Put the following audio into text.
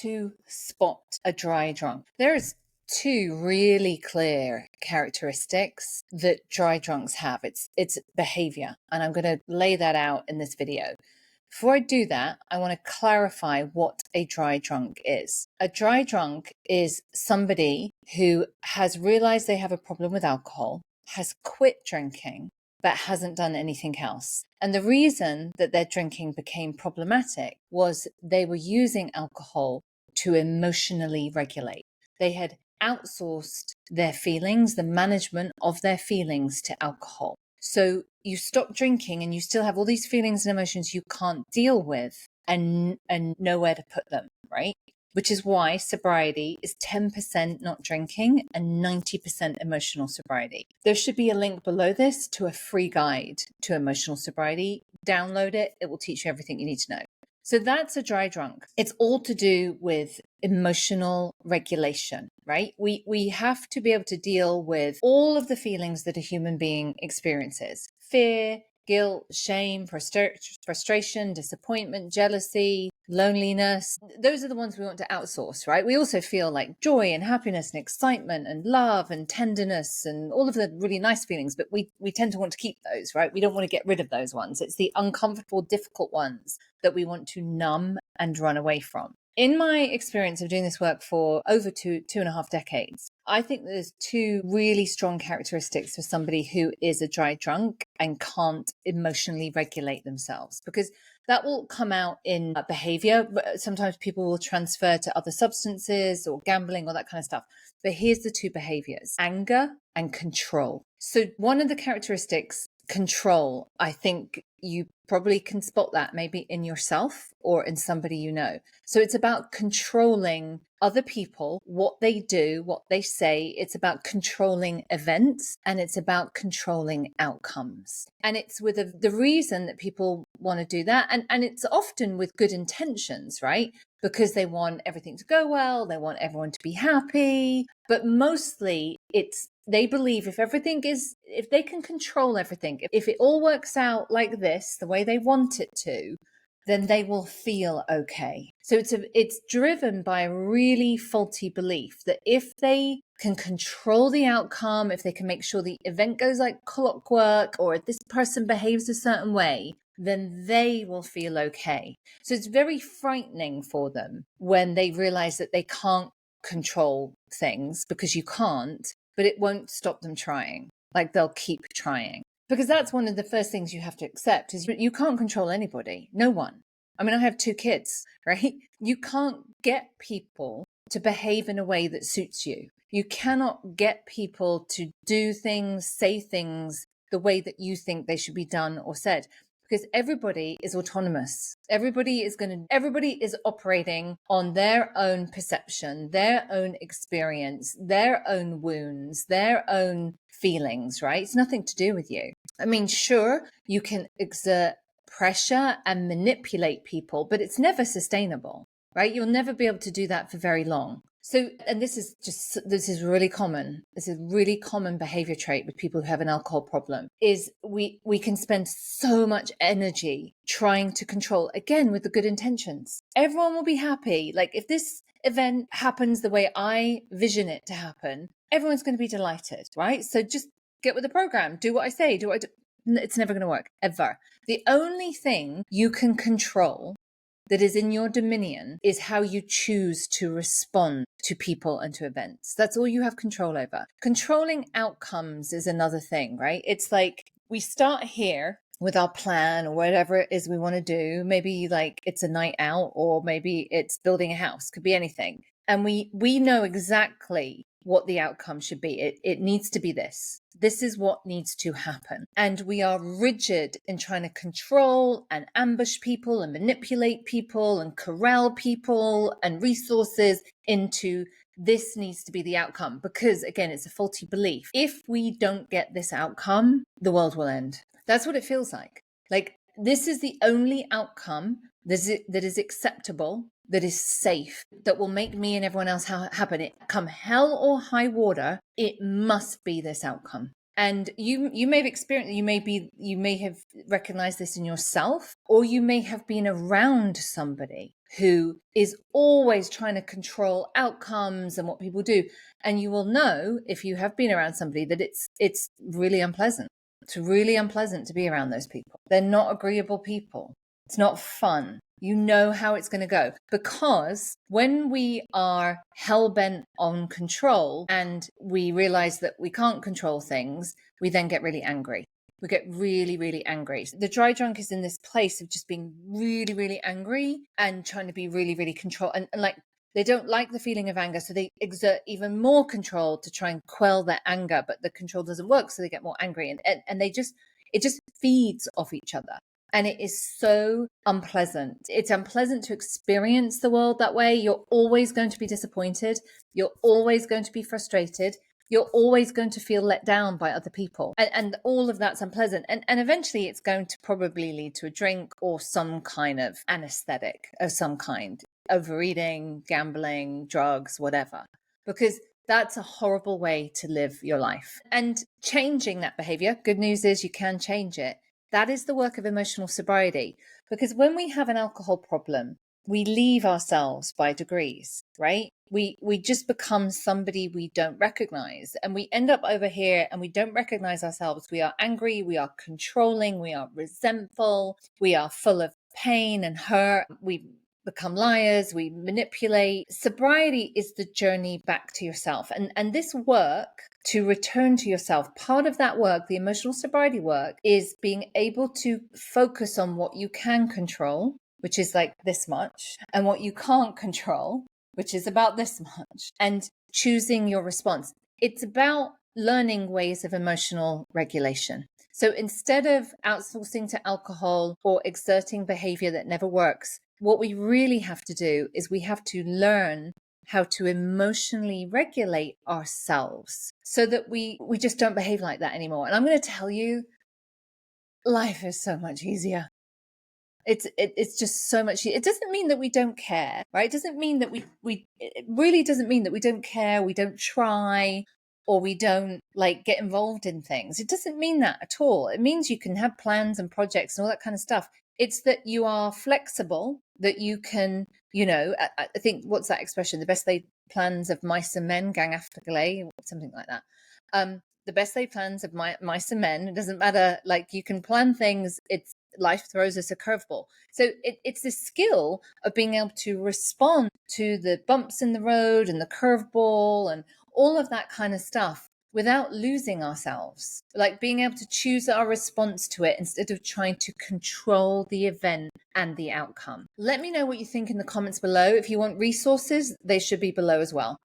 to spot a dry drunk? There's two really clear characteristics that dry drunks have. It's behavior, and I'm going to lay that out in this video. Before I do that, I want to clarify what a dry drunk is. A dry drunk is somebody who has realized they have a problem with alcohol, has quit drinking, but hasn't done anything else. And the reason that their drinking became problematic was they were using alcohol to emotionally regulate. They had outsourced their feelings, the management of their feelings, to alcohol. So you stop drinking and you still have all these feelings and emotions you can't deal with and nowhere to put them, right? Which is why sobriety is 10% not drinking and 90% emotional sobriety. There should be a link below this to a free guide to emotional sobriety. Download it. It will teach you everything you need to know. So that's a dry drunk. It's all to do with emotional regulation, right? We have to be able to deal with all of the feelings that a human being experiences. Fear, guilt, shame, frustration, disappointment, jealousy, loneliness. Those are the ones we want to outsource, right? We also feel like joy and happiness and excitement and love and tenderness and all of the really nice feelings, but we tend to want to keep those, right? We don't want to get rid of those ones. It's the uncomfortable, difficult ones that we want to numb and run away from. In my experience of doing this work for over two and a half decades, I think there's two really strong characteristics for somebody who is a dry drunk and can't emotionally regulate themselves, because that will come out in behavior. Sometimes people will transfer to other substances or gambling or that kind of stuff. But here's the two behaviors: anger and control. So one of the characteristics, control, I think you probably can spot that maybe in yourself or in somebody you know. So it's about controlling other people, what they do, what they say. It's about controlling events, and it's about controlling outcomes. And it's with the reason that people want to do that. And it's often with good intentions, right? Because they want everything to go well. They want everyone to be happy. But mostly they believe if they can control everything, if it all works out like this, the way they want it to, then they will feel okay. So it's driven by a really faulty belief that if they can control the outcome, if they can make sure the event goes like clockwork, or if this person behaves a certain way, then they will feel okay. So it's very frightening for them when they realize that they can't control things, because you can't, but it won't stop them trying. Like, they'll keep trying. Because that's one of the first things you have to accept, is you can't control anybody. No one. I mean, I have 2 kids, right? You can't get people to behave in a way that suits you. You cannot get people to do things, say things the way that you think they should be done or said, because everybody is autonomous. Everybody is operating on their own perception, their own experience, their own wounds, their own feelings, right? It's nothing to do with you. I mean, sure, you can exert pressure and manipulate people, but it's never sustainable, right? You'll never be able to do that for very long. So, and this is really common. This is a really common behavior trait with people who have an alcohol problem, is we can spend so much energy trying to control, again, with the good intentions. Everyone will be happy. Like, if this event happens the way I vision it to happen, everyone's going to be delighted, right? So just get with the program. Do what I say. Do what I do. It's never going to work, ever. The only thing you can control that is in your dominion is how you choose to respond to people and to events. That's all you have control over. Controlling outcomes is another thing, right? It's like, we start here with our plan or whatever it is we want to do. Maybe like it's a night out, or maybe it's building a house, could be anything. And we know exactly what the outcome should be. It needs to be this. This is what needs to happen. And we are rigid in trying to control and ambush people and manipulate people and corral people and resources into this needs to be the outcome. Because again, it's a faulty belief. If we don't get this outcome, the world will end. That's what it feels like. Like, this is the only outcome that is acceptable, that is safe, that will make me and everyone else happen. It come hell or high water, it must be this outcome. And you may have experienced, you may have recognized this in yourself, or you may have been around somebody who is always trying to control outcomes and what people do. And you will know, if you have been around somebody, that it's really unpleasant. It's really unpleasant to be around those people. They're not agreeable people. It's not fun. You know how it's going to go, because when we are hell-bent on control and we realize that we can't control things, we then get really angry. We get really, really angry. The dry drunk is in this place of just being really, really angry and trying to be really, really control. And like, they don't like the feeling of anger, so they exert even more control to try and quell their anger, but the control doesn't work, so they get more angry. And it just feeds off each other. And it is so unpleasant. It's unpleasant to experience the world that way. You're always going to be disappointed. You're always going to be frustrated. You're always going to feel let down by other people. And all of that's unpleasant. And eventually it's going to probably lead to a drink or some kind of anesthetic of some kind. Overeating, gambling, drugs, whatever. Because that's a horrible way to live your life. And changing that behavior, good news is you can change it. That is the work of emotional sobriety. Because when we have an alcohol problem, we leave ourselves by degrees, right? We just become somebody we don't recognize, and we end up over here and we don't recognize ourselves. We are angry, we are controlling, we are resentful, we are full of pain and hurt. We become liars, we manipulate. Sobriety is the journey back to yourself. And this work to return to yourself, part of that work, the emotional sobriety work, is being able to focus on what you can control, which is like this much, and what you can't control, which is about this much, and choosing your response. It's about learning ways of emotional regulation. So instead of outsourcing to alcohol or exerting behavior that never works, what we really have to do is we have to learn how to emotionally regulate ourselves so that we just don't behave like that anymore. And I'm going to tell you, life is so much easier. It's just so much. It doesn't mean that we don't care, right? It doesn't mean that it really doesn't mean that we don't care, we don't try, or we don't like get involved in things. It doesn't mean that at all. It means you can have plans and projects and all that kind of stuff. It's that you are flexible, that you can, I think, what's that expression? The best laid plans of mice and men gang after Galay, something like that. The best laid plans of mice and men. It doesn't matter. Like, you can plan things. It's life throws us a curveball. So it's this skill of being able to respond to the bumps in the road and the curveball and all of that kind of stuff without losing ourselves, like being able to choose our response to it instead of trying to control the event and the outcome. Let me know what you think in the comments below. If you want resources, they should be below as well.